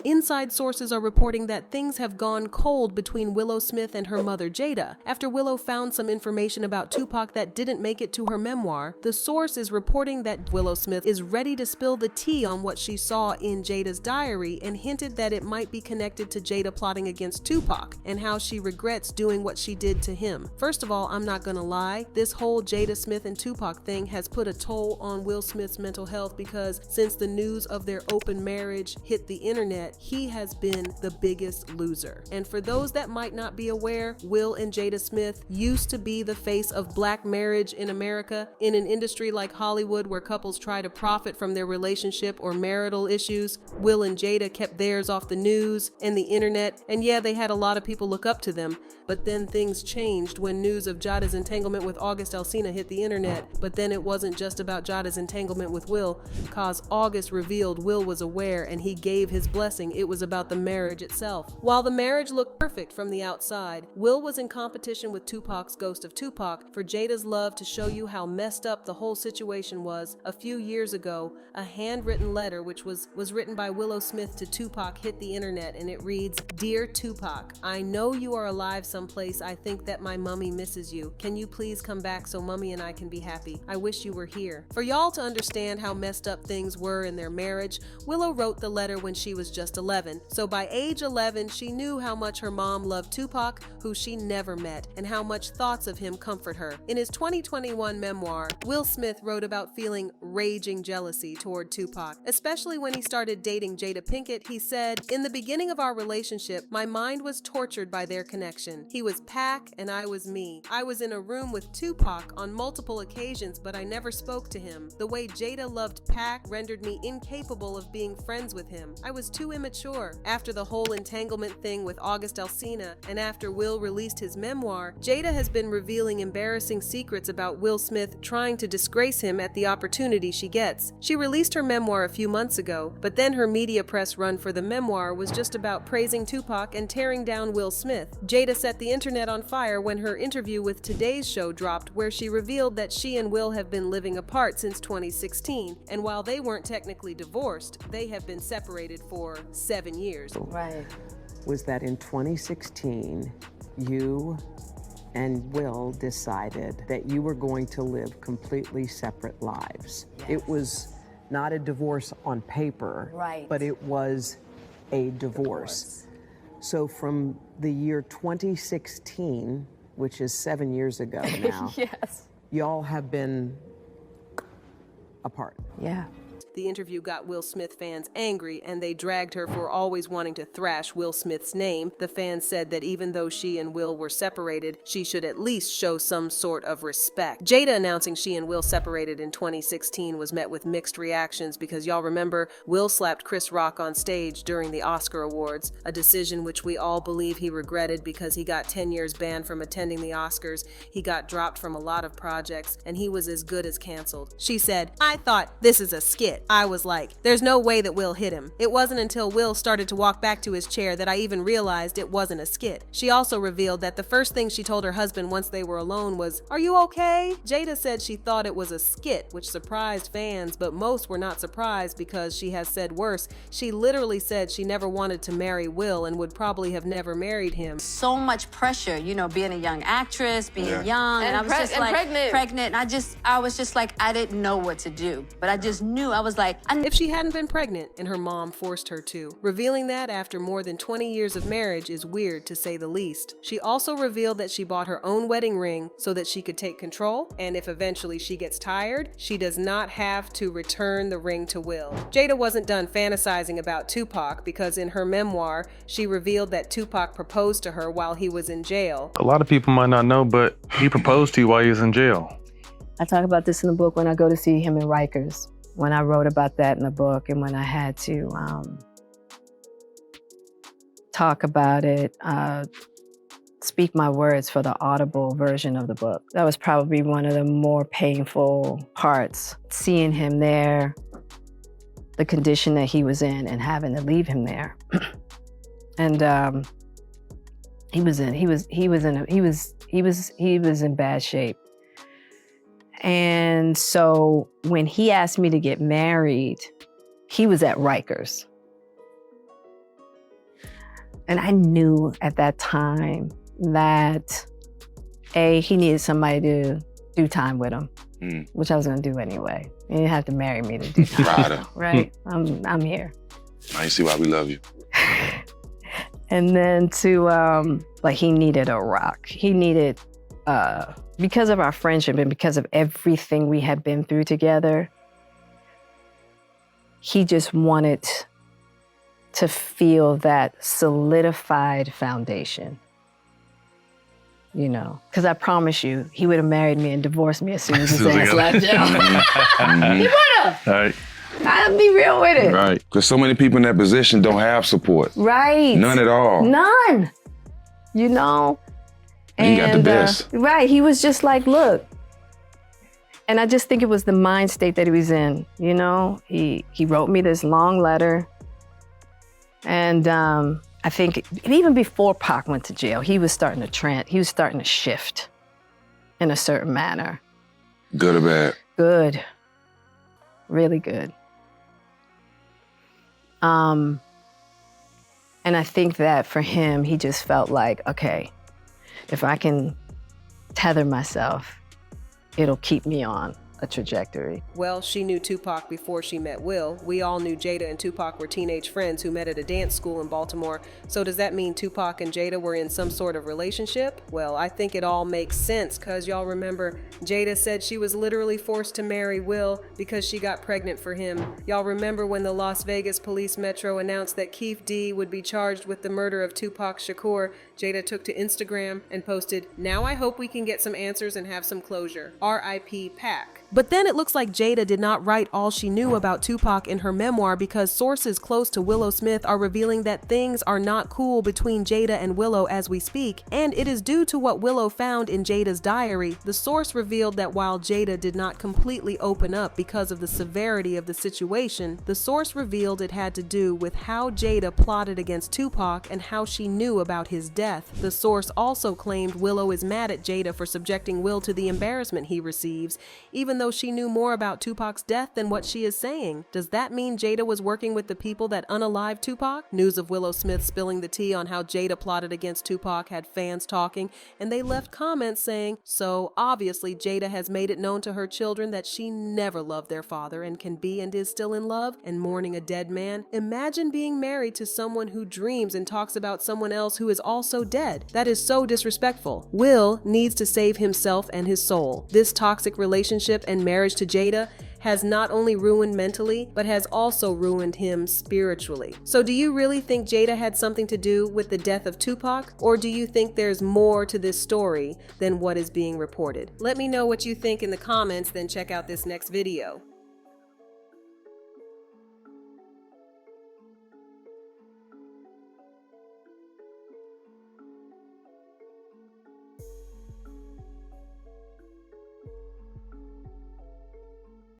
Inside sources are reporting that things have gone cold between Willow Smith and her mother Jada. After Willow found some information about Tupac that didn't make it to her memoir, the source is reporting that Willow Smith is ready to spill the tea on what she saw in Jada's diary and hinted that it might be connected to Jada plotting against Tupac and how she regrets doing what she did to him. First of all, I'm not gonna lie, this whole Jada Smith and Tupac thing has put a toll on Will Smith's mental health because since the news of their open marriage hit the internet, he has been the biggest loser. And for those that might not be aware, Will and Jada Smith used to be the face of black marriage in America. In an industry like Hollywood where couples try to profit from their relationship or marital issues, Will and Jada kept theirs off the news and the internet, and yeah, they had a lot of people look up to them. But then things changed when news of Jada's entanglement with August Alsina hit the internet. But then it wasn't just about Jada's entanglement with Will, cause August revealed Will was aware and he gave his blessing. It was about the marriage itself. While the marriage looked perfect from the outside, Will was in competition with Tupac's Ghost of Tupac for Jada's love. To show you how messed up the whole situation was, a few years ago, a handwritten letter which was written by Willow Smith to Tupac hit the internet, and it reads, "Dear Tupac, I know you are alive someplace. I think that my mummy misses you. Can you please come back so mummy and I can be happy? I wish you were here." For y'all to understand how messed up things were in their marriage, Willow wrote the letter when she was just 11. So by age 11, she knew how much her mom loved Tupac, who she never met, and how much thoughts of him comfort her. In his 2021 memoir, Will Smith wrote about feeling raging jealousy toward Tupac, especially when he started dating Jada Pinkett. He said, "In the beginning of our relationship, my mind was tortured by their connection. He was Pac and I was me. I was in a room with Tupac on multiple occasions, but I never spoke to him. The way Jada loved Pac rendered me incapable of being friends with him. I was too immature." After the whole entanglement thing with August Alsina, and after Will released his memoir, Jada has been revealing embarrassing secrets about Will Smith trying to disgrace him at the opportunity she gets. She released her memoir a few months ago, but then her media press run for the memoir was just about praising Tupac and tearing down Will Smith. Jada set the internet on fire when her interview with Today's Show dropped, where she revealed that she and Will have been living apart since 2016, and while they weren't technically divorced, they have been separated for 7 years. Right. Was that in 2016, you and Will decided that you were going to live completely separate lives. Yes. It was not a divorce on paper, Right. but it was a divorce. So from the year 2016, which is 7 years ago now, Yes. y'all have been apart. Yeah. The interview got Will Smith fans angry, and they dragged her for always wanting to thrash Will Smith's name. The fans said that even though she and Will were separated, she should at least show some sort of respect. Jada announcing she and Will separated in 2016 was met with mixed reactions because y'all remember Will slapped Chris Rock on stage during the Oscar Awards, a decision which we all believe he regretted because he got 10 years banned from attending the Oscars, he got dropped from a lot of projects, and he was as good as canceled. She said, "I thought this is a skit." I was like, there's no way that Will hit him. It wasn't until Will started to walk back to his chair that I even realized it wasn't a skit. She also revealed that the first thing she told her husband once they were alone was, "Are you okay?" Jada said she thought it was a skit, which surprised fans, but most were not surprised because she has said worse. She literally said she never wanted to marry Will and would probably have never married him. So much pressure, you know, being a young actress, being young, and I was just like pregnant. I was just like, I didn't know what to do, but I just knew. I was like, if she hadn't been pregnant and her mom forced her to. Revealing that after more than 20 years of marriage is weird to say the least. She also revealed that she bought her own wedding ring so that she could take control, and if eventually she gets tired, she does not have to return the ring to Will. Jada wasn't done fantasizing about Tupac because in her memoir, she revealed that Tupac proposed to her while he was in jail. A lot of people might not know, but he proposed to you while he was in jail. I talk about this in the book when I go to see him in Rikers. When I wrote about that in the book and when I had to talk about it, speak my words for the audible version of the book. That was probably one of the more painful parts, seeing him there, the condition that he was in and having to leave him there. And he was in bad shape. And so when he asked me to get married, he was at Rikers. And I knew at that time that he needed somebody to do time with him, which I was gonna do anyway. You didn't have to marry me to do time. Right? I'm here. I see why we love you. And then like he needed a rock. He needed, because of our friendship and because of everything we had been through together, he just wanted to feel that solidified foundation. You know, because I promise you, he would have married me and divorced me as soon as his ass left jail. He would have. Right. I'll be real with it. Right. Because so many people in that position don't have support. Right. None at all. None. You know? And he got the best. Right. He was just like, look. And I just think it was the mind state that he was in. You know? He wrote me this long letter. And I think even before Pac went to jail, he was starting to shift in a certain manner. Good or bad? Good. Really good. And I think that for him, he just felt like, okay, if I can tether myself, it'll keep me on a trajectory. Well, she knew Tupac before she met Will. We all knew Jada and Tupac were teenage friends who met at a dance school in Baltimore. So does that mean Tupac and Jada were in some sort of relationship? Well, I think it all makes sense because y'all remember Jada said she was literally forced to marry Will because she got pregnant for him. Y'all remember when the Las Vegas Police Metro announced that Keith D would be charged with the murder of Tupac Shakur? Jada took to Instagram and posted, "Now I hope we can get some answers and have some closure. R.I.P. Pac." But then it looks like Jada did not write all she knew about Tupac in her memoir because sources close to Willow Smith are revealing that things are not cool between Jada and Willow as we speak, and it is due to what Willow found in Jada's diary. The source revealed that while Jada did not completely open up because of the severity of the situation, the source revealed it had to do with how Jada plotted against Tupac and how she knew about his death. The source also claimed Willow is mad at Jada for subjecting Will to the embarrassment he receives, even though she knew more about Tupac's death than what she is saying. Does that mean Jada was working with the people that unalived Tupac? News of Willow Smith spilling the tea on how Jada plotted against Tupac had fans talking, and they left comments saying, so obviously Jada has made it known to her children that she never loved their father and can be and is still in love and mourning a dead man. Imagine being married to someone who dreams and talks about someone else who is also dead. That is so disrespectful. Will needs to save himself and his soul. This toxic relationship and marriage to Jada has not only ruined mentally, but has also ruined him spiritually. So do you really think Jada had something to do with the death of Tupac? Or do you think there's more to this story than what is being reported? Let me know what you think in the comments, then check out this next video.